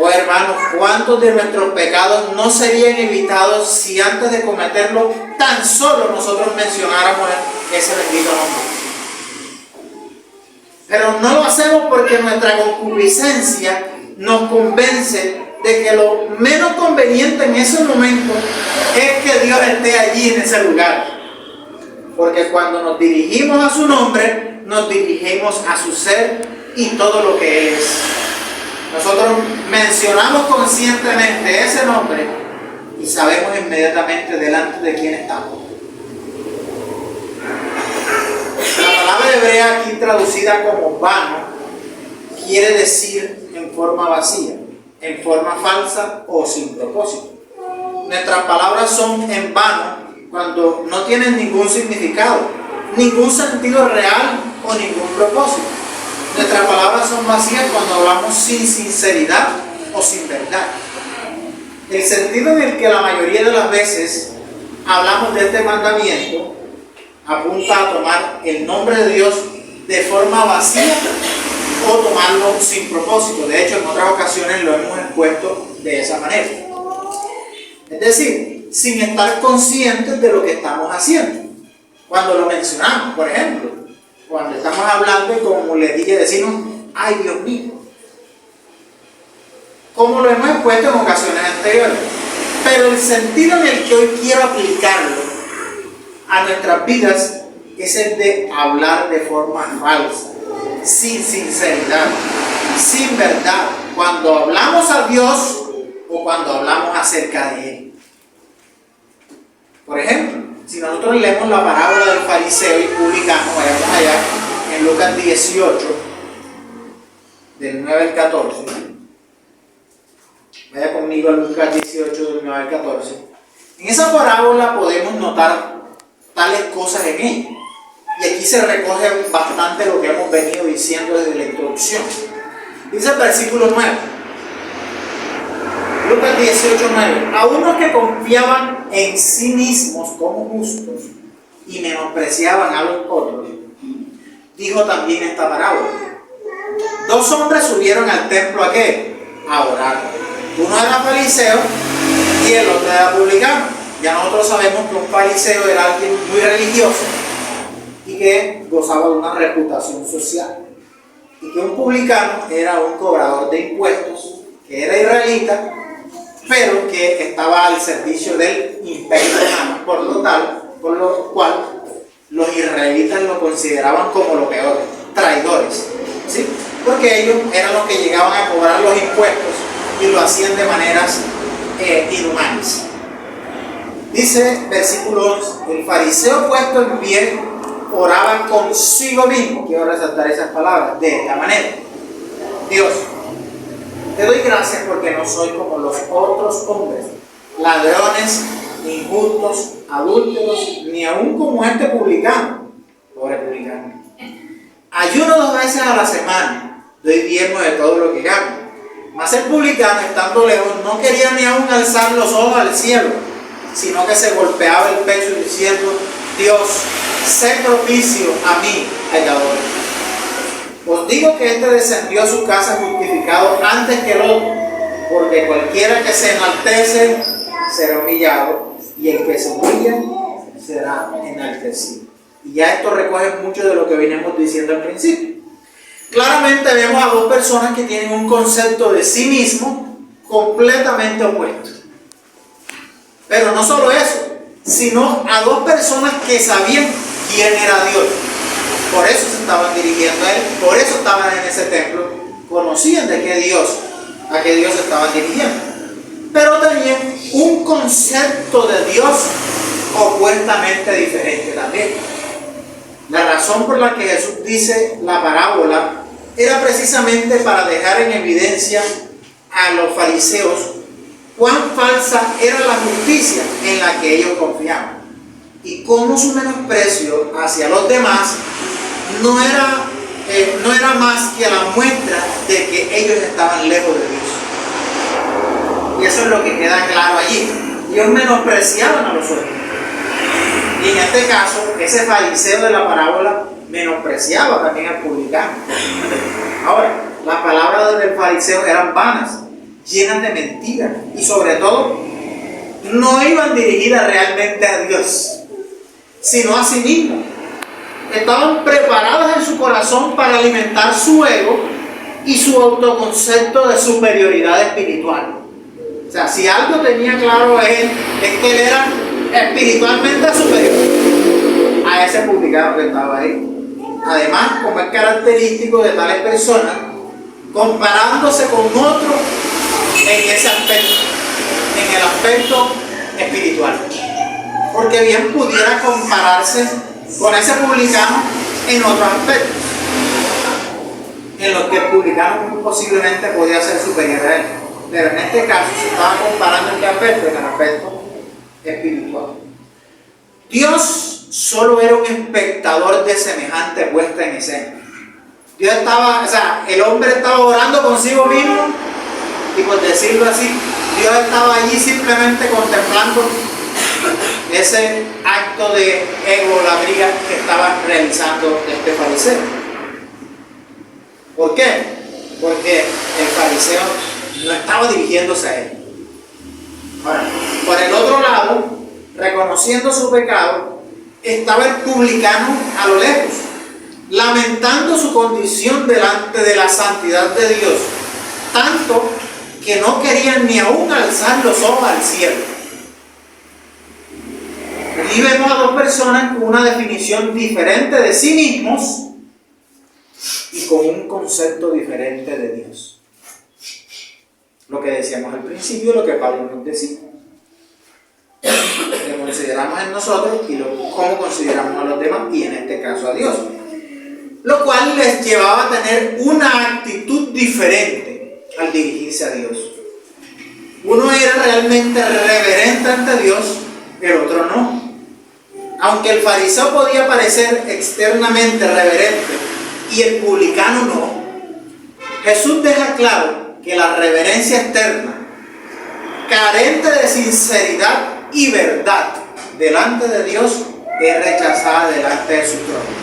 Oh hermanos, ¿cuántos de nuestros pecados no serían evitados si antes de cometerlo tan solo nosotros mencionáramos ese bendito nombre? Pero no lo hacemos porque nuestra concupiscencia nos convence de que lo menos conveniente en ese momento es que Dios esté allí en ese lugar. Porque cuando nos dirigimos a su nombre, nos dirigimos a su ser y todo lo que Él es. Nosotros mencionamos conscientemente ese nombre y sabemos inmediatamente delante de quién estamos. La palabra hebrea aquí traducida como vano quiere decir en forma vacía, en forma falsa o sin propósito. Nuestras palabras son en vano cuando no tienen ningún significado, ningún sentido real o ningún propósito. Nuestras palabras son vacías cuando hablamos sin sinceridad o sin verdad. El sentido en el que la mayoría de las veces hablamos de este mandamiento apunta a tomar el nombre de Dios de forma vacía o tomarlo sin propósito. De hecho, en otras ocasiones lo hemos expuesto de esa manera. Es decir, sin estar conscientes de lo que estamos haciendo. Cuando lo mencionamos, por ejemplo, cuando estamos hablando y como le dije, decimos, ay Dios mío. Como lo hemos expuesto en ocasiones anteriores. Pero el sentido en el que hoy quiero aplicarlo a nuestras vidas es el de hablar de forma falsa, sin sinceridad, sin verdad, cuando hablamos a Dios o cuando hablamos acerca de Él. Por ejemplo, si nosotros leemos la parábola del fariseo y publicano, vayamos allá en Lucas 18, del 9 al 14. Vaya conmigo a Lucas 18, del 9 al 14. En esa parábola podemos notar tales cosas en ella. Y aquí se recoge bastante lo que hemos venido diciendo desde la introducción. Dice el versículo 9. Lucas 18, 9. A unos que confiaban en sí mismos como justos y menospreciaban a los otros, dijo también esta parábola. Dos hombres subieron al templo ¿a qué? A orar. Uno era fariseo y el otro era publicano. Ya nosotros sabemos que un fariseo era alguien muy religioso y que gozaba de una reputación social. Y que un publicano era un cobrador de impuestos, que era israelita, pero que estaba al servicio del imperio romano, por lo cual los israelitas lo consideraban como lo peor, traidores, ¿sí? Porque ellos eran los que llegaban a cobrar los impuestos y lo hacían de maneras inhumanas. Dice versículo 11, el fariseo puesto en pie oraba consigo mismo. Quiero resaltar esas palabras de esta manera: Dios, te doy gracias porque no soy como los otros hombres, ladrones, ni injustos, adúlteros, ni aún como este publicano. Pobre publicano. Ayuno 2 veces a la semana, doy diezmo de todo lo que gano. Mas el publicano, estando lejos, no quería ni aún alzar los ojos al cielo, sino que se golpeaba el pecho diciendo: Dios, sé propicio a mí, pecador. Os digo que este descendió a su casa justificado antes que el otro, porque cualquiera que se enaltece será humillado, y el que se humilla será enaltecido. Y ya esto recoge mucho de lo que veníamos diciendo al principio. Claramente vemos a dos personas que tienen un concepto de sí mismo completamente opuesto. Pero no solo eso, sino a dos personas que sabían quién era Dios. Por eso se estaban dirigiendo a Él, por eso estaban en ese templo, conocían a qué Dios se estaban dirigiendo. Pero tenían un concepto de Dios opuestamente diferente también. La razón por la que Jesús dice la parábola era precisamente para dejar en evidencia a los fariseos cuán falsa era la justicia en la que ellos confiaban y cómo su menosprecio hacia los demás no era más que la muestra de que ellos estaban lejos de Dios. Y eso es lo que queda claro allí. Ellos menospreciaban a los otros. Y en este caso, ese fariseo de la parábola menospreciaba también al publicano. Ahora, las palabras del fariseo eran vanas, llenas de mentiras, y sobre todo, no iban dirigidas realmente a Dios, sino a sí mismos. Estaban preparadas en su corazón para alimentar su ego y su autoconcepto de superioridad espiritual. O sea, si algo tenía claro él, es que él era espiritualmente superior a ese publicano que estaba ahí. Además, como es característico de tales personas, comparándose con otros en ese aspecto, en el aspecto espiritual. Porque bien pudiera compararse con ese publicano en otros aspectos, en los que el publicano posiblemente podía ser superior a él. Pero en este caso se estaba comparando en qué aspecto, en el aspecto espiritual. Dios solo era un espectador de semejante puesta en escena. Dios estaba, el hombre estaba orando consigo mismo, y por decirlo así, Dios estaba allí simplemente contemplando ese acto de egolatría que estaba realizando este fariseo. ¿Por qué? Porque el fariseo no estaba dirigiéndose a él. Ahora, por el otro lado, reconociendo su pecado, estaba el publicano a lo lejos, lamentando su condición delante de la santidad de Dios, tanto que no querían ni aún alzar los ojos al cielo. Aquí vemos a dos personas con una definición diferente de sí mismos y con un concepto diferente de Dios. Lo que decíamos al principio, lo que Pablo nos decía. Lo consideramos en nosotros y cómo consideramos a los demás, y en este caso a Dios. Lo cual les llevaba a tener una actitud diferente al dirigirse a Dios. Uno era realmente reverente ante Dios, el otro no. Aunque el fariseo podía parecer externamente reverente y el publicano no, Jesús deja claro que la reverencia externa, carente de sinceridad y verdad delante de Dios, es rechazada delante de su trono.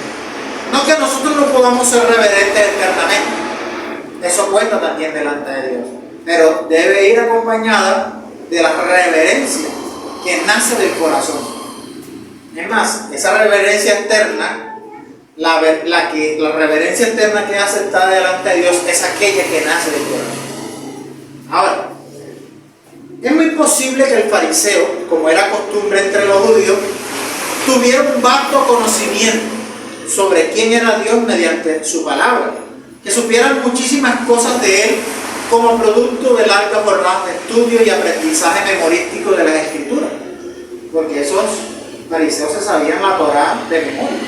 No que nosotros no podamos ser reverentes externamente, eso cuenta también delante de Dios, pero debe ir acompañada de la reverencia que nace del corazón. Es más, esa reverencia externa, la reverencia externa que es aceptada delante de Dios, es aquella que nace del corazón. Ahora, es muy posible que el fariseo, como era costumbre entre los judíos, tuviera un vasto conocimiento sobre quién era Dios mediante su palabra, que supieran muchísimas cosas de Él como producto de largas jornadas de estudio y aprendizaje memorístico de las Escrituras, porque esos fariseos se sabían la Torá de memoria,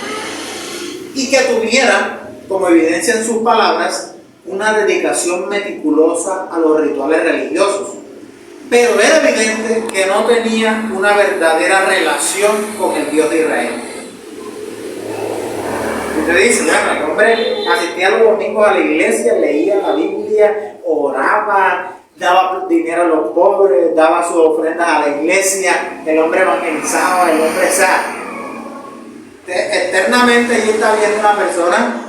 y que tuvieran, como evidencia en sus palabras, una dedicación meticulosa a los rituales religiosos, pero era evidente que no tenía una verdadera relación con el Dios de Israel. Usted dice, bueno, el hombre asistía los domingos a la iglesia, leía la Biblia, oraba, daba dinero a los pobres, daba sus ofrendas a la iglesia, el hombre evangelizaba, el hombre eternamente allí está viendo una persona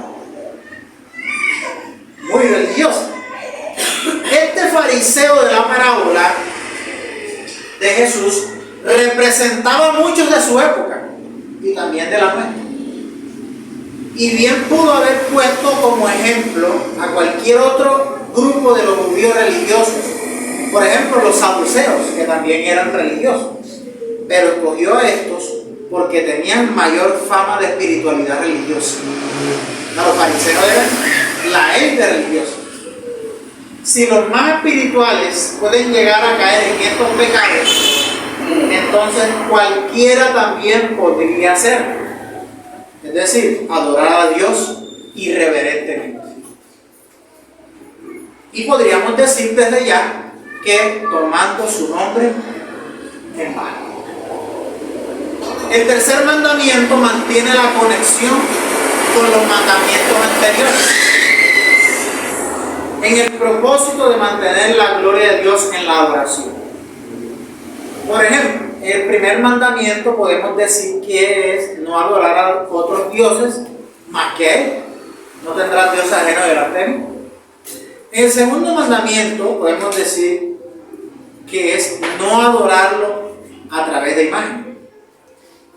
muy religiosa. Este fariseo de la parábola de Jesús representaba a muchos de su época y también de la nuestra. Y bien pudo haber puesto como ejemplo a cualquier otro grupo de los judíos religiosos. Por ejemplo, los saduceos, que también eran religiosos. Pero escogió a estos porque tenían mayor fama de espiritualidad religiosa. Los fariseos eran la élite religiosa. Si los más espirituales pueden llegar a caer en estos pecados, entonces cualquiera también podría hacerlo. Es decir, adorar a Dios irreverentemente. Y podríamos decir desde ya que tomando su nombre en vano. El tercer mandamiento mantiene la conexión con los mandamientos anteriores, en el propósito de mantener la gloria de Dios en la adoración. Por ejemplo, el primer mandamiento podemos decir que es no adorar a otros dioses más que Él. No tendrás dios ajeno delante de mí. El segundo mandamiento podemos decir que es no adorarlo a través de imagen.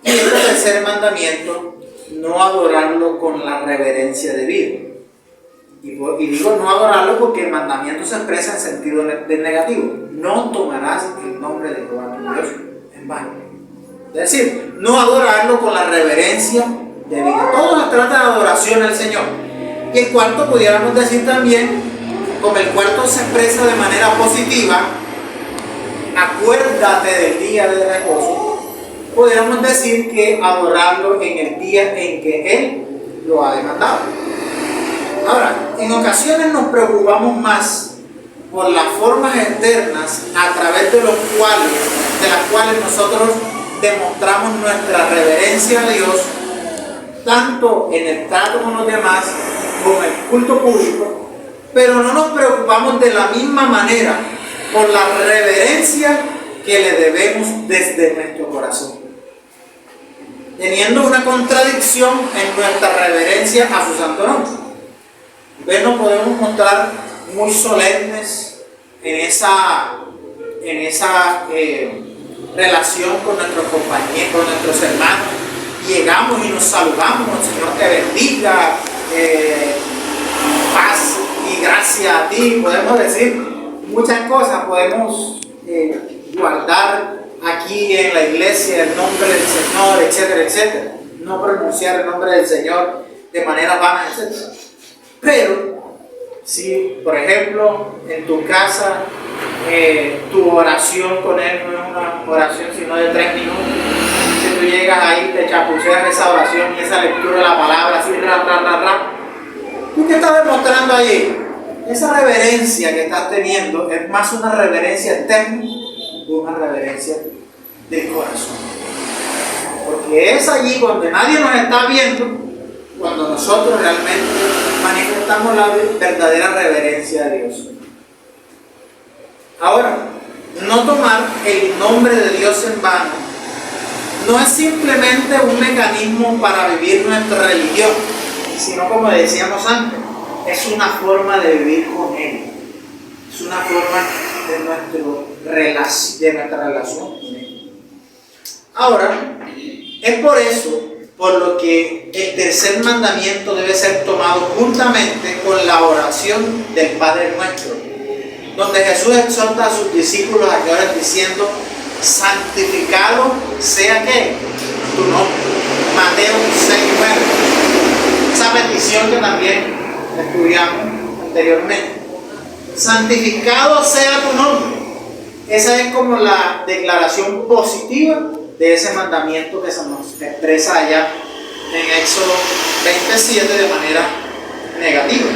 Y el tercer mandamiento, no adorarlo con la reverencia debida. Y digo no adorarlo porque el mandamiento se expresa en sentido negativo. No tomarás el nombre de Jehová tu Dios en vano. Es decir, no adorarlo con la reverencia debida. Todo se trata de adoración al Señor. Y el cuarto pudiéramos decir también, como el cuarto se expresa de manera positiva, acuérdate del día de reposo. Podríamos decir que adorarlo en el día en que Él lo ha demandado. Ahora, en ocasiones nos preocupamos más por las formas externas a través de las cuales nosotros demostramos nuestra reverencia a Dios, tanto en el trato con los demás como en el culto público, pero no nos preocupamos de la misma manera por la reverencia que le debemos desde nuestro corazón, teniendo una contradicción en nuestra reverencia a su santo nombre. Nos podemos mostrar muy solemnes en esa relación con nuestros compañeros, con nuestros hermanos. Llegamos y nos saludamos, el Señor te bendiga, paz y gracia a ti. Podemos decir muchas cosas, podemos guardar aquí en la iglesia el nombre del Señor, etcétera, etcétera. No pronunciar el nombre del Señor de manera vana, etcétera. Pero si, por ejemplo, en tu casa tu oración con Él no es una oración sino de 3 minutos, si tú llegas ahí, te chapuceas esa oración y esa lectura de la palabra así, ¿tú qué estás demostrando allí? Esa reverencia que estás teniendo es más una reverencia externa que una reverencia del corazón. Porque es allí donde nadie nos está viendo, cuando nosotros realmente manifestamos la verdadera reverencia a Dios. Ahora, no tomar el nombre de Dios en vano no es simplemente un mecanismo para vivir nuestra religión, sino, como decíamos antes, es una forma de vivir con Él. Es una forma de nuestra relación con Él. Ahora, es por eso por lo que el tercer mandamiento debe ser tomado juntamente con la oración del Padre Nuestro, donde Jesús exhorta a sus discípulos a que oren diciendo: santificado sea ¿qué? Tu nombre. Mateo 6:9. Esa petición que también estudiamos anteriormente. Santificado sea tu nombre. Esa es como la declaración positiva de ese mandamiento que se nos expresa allá en Éxodo 27 de manera negativa.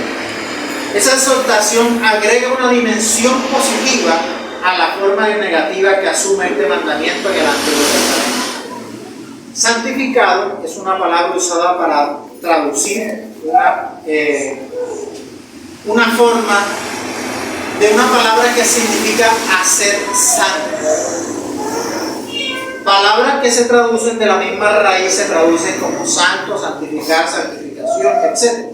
Esa exhortación agrega una dimensión positiva a la forma negativa que asume este mandamiento en el Antiguo Testamento. Santificado es una palabra usada para traducir una forma de una palabra que significa hacer santo. Palabras que se traducen de la misma raíz se traducen como santo, santificar, santificación, etc.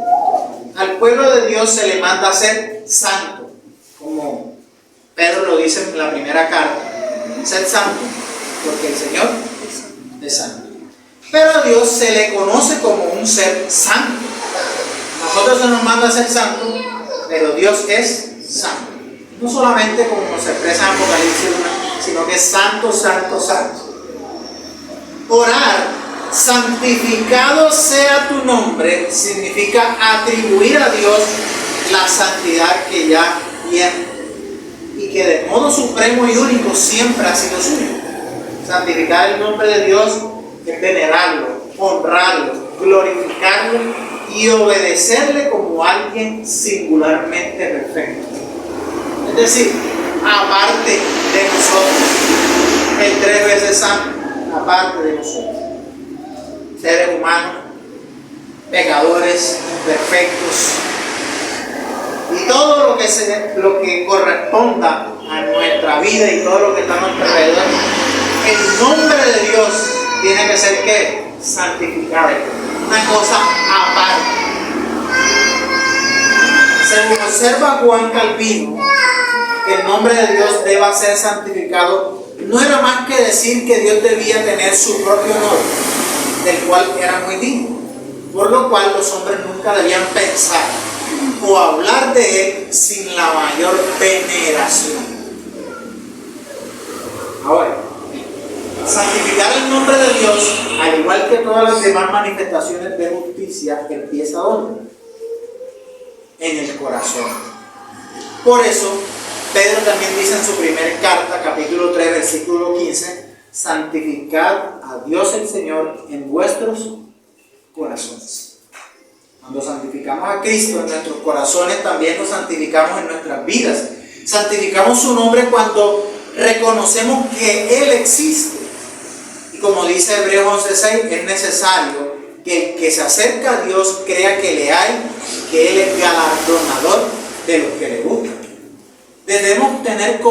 Al pueblo de Dios se le manda a ser santo, como Pedro lo dice en la primera carta: sed santo, porque el Señor es santo. Pero a Dios se le conoce como un ser santo. Nosotros se nos manda a ser santo, pero Dios es santo. No solamente como nos expresa en Apocalipsis 1, sino que es santo, santo, santo. Orar, santificado sea tu nombre, significa atribuir a Dios la santidad que ya tiene y que de modo supremo y único siempre ha sido suyo. Santificar el nombre de Dios es venerarlo, honrarlo, glorificarlo y obedecerle como alguien singularmente perfecto. Es decir, aparte de nosotros, el 3 veces santo, aparte de nosotros, seres humanos, pecadores, perfectos, y todo lo que corresponda a nuestra vida y todo lo que está a nuestro alrededor, el nombre de Dios tiene que ser ¿qué? Santificado, una cosa aparte. Se observa Juan Calvino que el nombre de Dios deba ser santificado. No era más que decir que Dios debía tener su propio honor, del cual era muy digno, por lo cual los hombres nunca debían pensar o hablar de Él sin la mayor veneración. Ahora, santificar el nombre de Dios, al igual que todas las demás manifestaciones de justicia, empieza ¿dónde? En el corazón. Por eso, Pedro también dice en su primera carta, capítulo 3, versículo 15, santificad a Dios el Señor en vuestros corazones. Cuando santificamos a Cristo en nuestros corazones, también nos santificamos en nuestras vidas. Santificamos su nombre cuando reconocemos que Él existe. Y como dice Hebreos 11:6, es necesario que el que se acerca a Dios crea que le hay y que Él es galardonador de los que le buscan. Debemos tener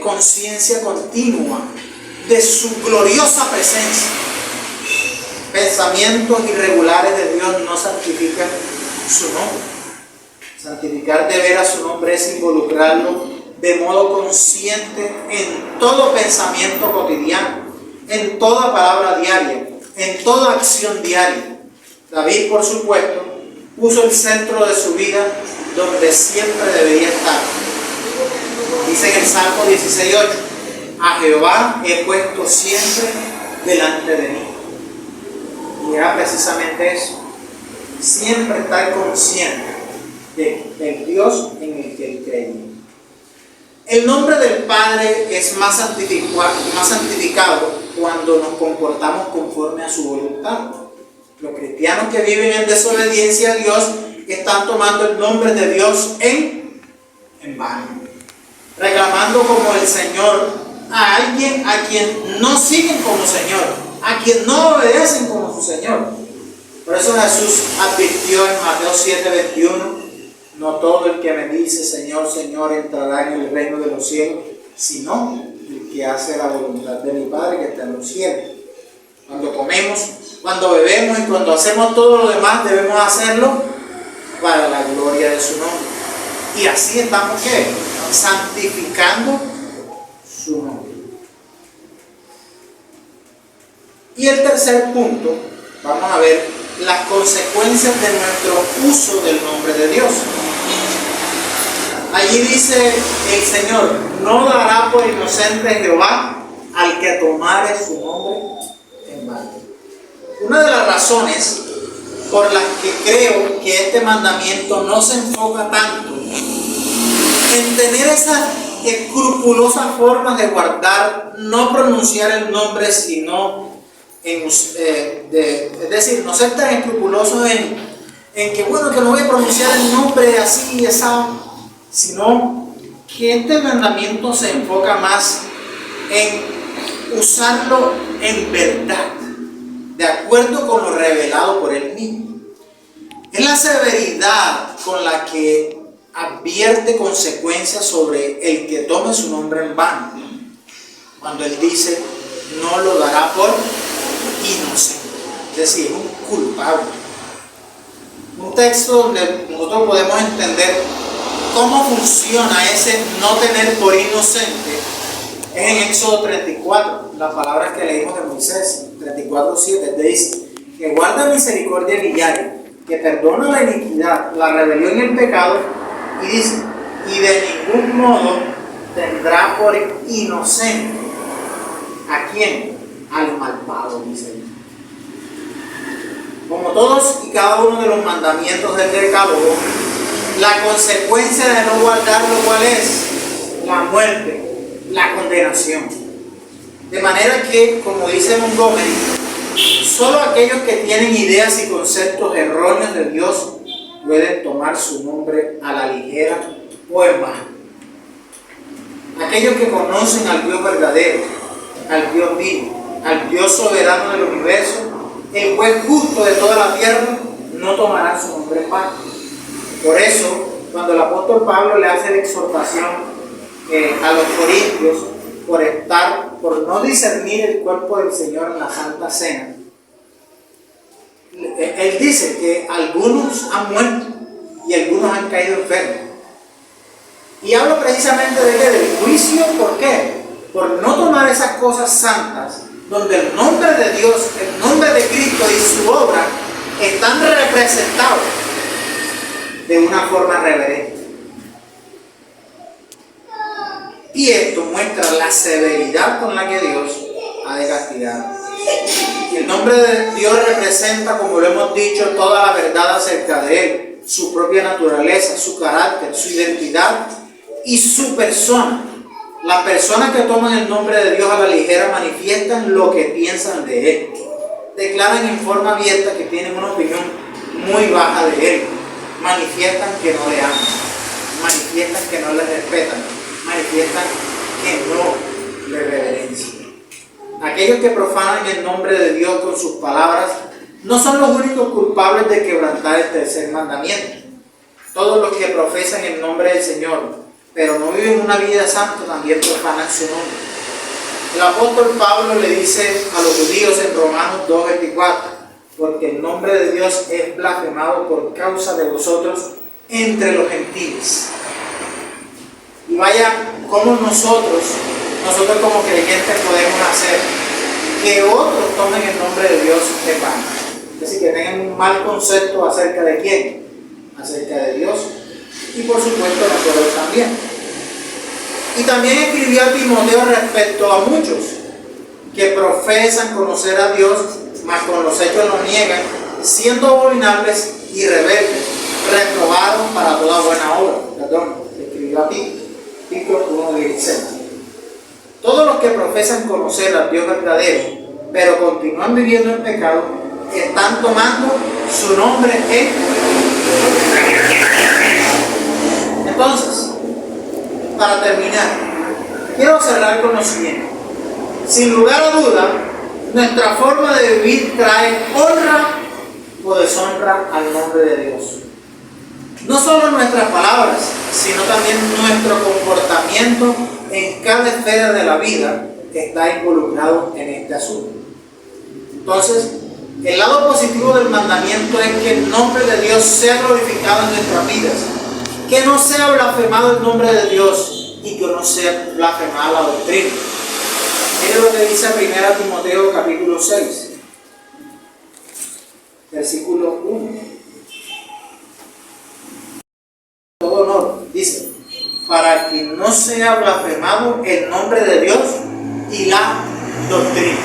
conciencia continua de su gloriosa presencia. Pensamientos irregulares de Dios no santifican su nombre. Santificar de veras su nombre es involucrarlo de modo consciente en todo pensamiento cotidiano, en toda palabra diaria, en toda acción diaria. David, por supuesto, puso el centro de su vida donde siempre debería estar. Dice en el Salmo 16:8, a Jehová he puesto siempre delante de mí. Y era precisamente eso, siempre estar consciente del Dios en el que él creía. El nombre del Padre es más santificado cuando nos comportamos conforme a su voluntad. Los cristianos que viven en desobediencia a Dios están tomando el nombre de Dios en vano, reclamando como el Señor a alguien a quien no siguen como Señor, a quien no obedecen como su Señor. Por eso Jesús advirtió en Mateo 7:21, no todo el que me dice Señor, Señor entrará en el reino de los cielos, sino el que hace la voluntad de mi Padre que está en los cielos. Cuando comemos, cuando bebemos y cuando hacemos todo lo demás, debemos hacerlo para la gloria de su nombre. Y así estamos ¿qué? Santificando su nombre. Y el tercer punto, vamos a ver las consecuencias de nuestro uso del nombre de Dios. Allí dice el Señor, no dará por inocente Jehová al que tomare su nombre en vano. Una de las razones por las que creo que este mandamiento no se enfoca tanto en tener esa escrupulosa forma de guardar, no pronunciar el nombre, sino es decir, no ser tan escrupuloso en que bueno, que no voy a pronunciar el nombre así, esa, sino que este mandamiento se enfoca más en usarlo en verdad, de acuerdo con lo revelado por él mismo. Es la severidad con la que advierte consecuencias sobre el que tome su nombre en vano. Cuando él dice, no lo dará por inocente, es decir, un culpable. Un texto donde nosotros podemos entender cómo funciona ese no tener por inocente es en Éxodo 34, las palabras que leímos de Moisés, 34:7, te dice que guarda misericordia diaria, que perdona la iniquidad, la rebelión y el pecado, y dice, y de ningún modo tendrá por inocente. ¿A quién? Al malvado, dice él. Como todos y cada uno de los mandamientos del decálogo, la consecuencia de no guardarlo, ¿cuál es? La muerte, la condenación. De manera que, como dice Montgomery, solo aquellos que tienen ideas y conceptos erróneos de Dios pueden tomar su nombre a la ligera o en vano. Aquellos que conocen al Dios verdadero, al Dios vivo, al Dios soberano del universo, el juez justo de toda la tierra, no tomarán su nombre en vano. Por eso, cuando el apóstol Pablo le hace la exhortación a los corintios por no discernir el cuerpo del Señor en la Santa Cena, él dice que algunos han muerto y algunos han caído enfermos. Y habla precisamente de qué, del juicio. ¿Por qué? Por no tomar esas cosas santas, donde el nombre de Dios, el nombre de Cristo y su obra están representados de una forma reverente. Y esto muestra la severidad con la que Dios ha de castigar. El nombre de Dios representa, como lo hemos dicho, toda la verdad acerca de Él, su propia naturaleza, su carácter, su identidad y su persona. Las personas que toman el nombre de Dios a la ligera manifiestan lo que piensan de Él. Declaran en forma abierta que tienen una opinión muy baja de Él. Manifiestan que no le aman, manifiestan que no le respetan, manifiestan que no le reverencian. Aquellos que profanan el nombre de Dios con sus palabras no son los únicos culpables de quebrantar el tercer mandamiento. Todos los que profesan el nombre del Señor, pero no viven una vida santa, también profanan su nombre. El apóstol Pablo le dice a los judíos en Romanos 2:24, porque el nombre de Dios es blasfemado por causa de vosotros entre los gentiles. Y vaya, como nosotros como creyentes podemos hacer que otros tomen el nombre de Dios en vano. Es decir, que tengan un mal concepto acerca de quién, acerca de Dios y por supuesto nosotros también. Y también escribió a Timoteo respecto a muchos que profesan conocer a Dios, mas con los hechos lo niegan, siendo abominables y rebeldes, reprobados para toda buena obra. Perdón, escribió a Tito 1:16. Todos los que profesan conocer al Dios verdadero, pero continúan viviendo en pecado, están tomando su nombre en... Entonces, para terminar, quiero cerrar con lo siguiente. Sin lugar a duda, nuestra forma de vivir trae honra o deshonra al nombre de Dios. No solo nuestras palabras, sino también nuestro comportamiento en cada esfera de la vida está involucrado en este asunto. Entonces, el lado positivo del mandamiento es que el nombre de Dios sea glorificado en nuestras vidas, que no sea blasfemado el nombre de Dios y que no sea blasfemada la doctrina. Mire lo que dice 1 Timoteo capítulo 6, versículo 1. Todo honor, dice, para que no sea blasfemado el nombre de Dios y la doctrina.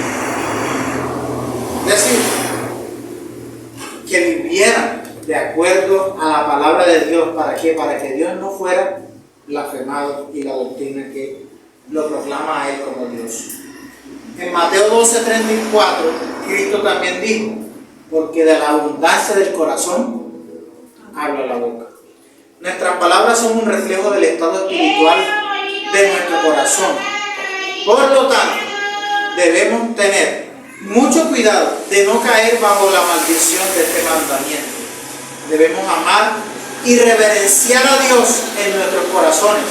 Es decir, que vivieran de acuerdo a la palabra de Dios. ¿Para qué? Para que Dios no fuera blasfemado y la doctrina que lo proclama a Él como Dios. En Mateo 12:34, Cristo también dijo, porque de la abundancia del corazón habla la boca. Nuestras palabras son un reflejo del estado espiritual de nuestro corazón. Por lo tanto, debemos tener mucho cuidado de no caer bajo la maldición de este mandamiento. Debemos amar y reverenciar a Dios en nuestros corazones,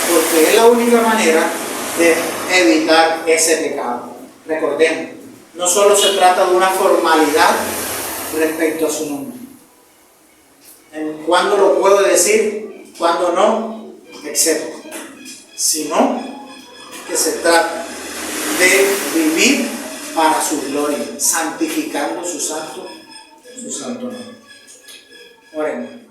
porque es la única manera de evitar ese pecado. Recordemos, no solo se trata de una formalidad respecto a su nombre. ¿Cuándo lo puedo decir? ¿Cuándo no? Etcétera. Sino que se trata de vivir para su gloria, santificando su santo nombre. Oremos.